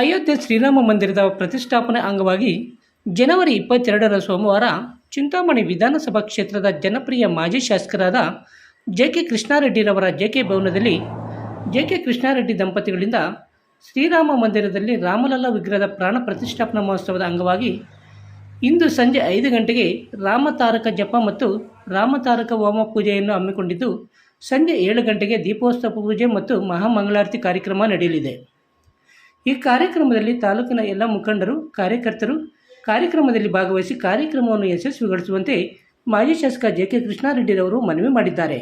ಅಯೋಧ್ಯೆ ಶ್ರೀರಾಮ ಮಂದಿರದ ಪ್ರತಿಷ್ಠಾಪನೆ ಅಂಗವಾಗಿ ಜನವರಿ 22ರ ಸೋಮವಾರ ಚಿಂತಾಮಣಿ ವಿಧಾನಸಭಾ ಕ್ಷೇತ್ರದ ಜನಪ್ರಿಯ ಮಾಜಿ ಶಾಸಕರಾದ ಜೆ.ಕೆ. ಕೃಷ್ಣಾರೆಡ್ಡಿರವರ ಜೆ.ಕೆ. ಭವನದಲ್ಲಿ ಜೆ.ಕೆ. ಕೃಷ್ಣಾರೆಡ್ಡಿ ದಂಪತಿಗಳಿಂದ ಶ್ರೀರಾಮ ಮಂದಿರದಲ್ಲಿ ರಾಮಲಲ್ಲ ವಿಗ್ರಹದ ಪ್ರಾಣ ಪ್ರತಿಷ್ಠಾಪನಾ ಮಹೋತ್ಸವದ ಅಂಗವಾಗಿ ಇಂದು ಸಂಜೆ 5 ಗಂಟೆಗೆ ರಾಮತಾರಕ ಜಪ ಮತ್ತು ರಾಮತಾರಕ ಹೋಮ ಪೂಜೆಯನ್ನು ಹಮ್ಮಿಕೊಂಡಿದ್ದು, ಸಂಜೆ 7 ಗಂಟೆಗೆ ದೀಪೋತ್ಸವ ಪೂಜೆ ಮತ್ತು ಮಹಾಮಂಗಳಾರತಿ ಕಾರ್ಯಕ್ರಮ ನಡೆಯಲಿದೆ. ಈ ಕಾರ್ಯಕ್ರಮದಲ್ಲಿ ತಾಲೂಕಿನ ಎಲ್ಲ ಮುಖಂಡರು, ಕಾರ್ಯಕರ್ತರು ಕಾರ್ಯಕ್ರಮದಲ್ಲಿ ಭಾಗವಹಿಸಿ ಕಾರ್ಯಕ್ರಮವನ್ನು ಯಶಸ್ವಿಗೊಳಿಸುವಂತೆ ಮಾಜಿ ಶಾಸಕ ಜೆ.ಕೆ. ಕೃಷ್ಣಾರೆಡ್ಡಿರವರು ಮನವಿ ಮಾಡಿದ್ದಾರೆ.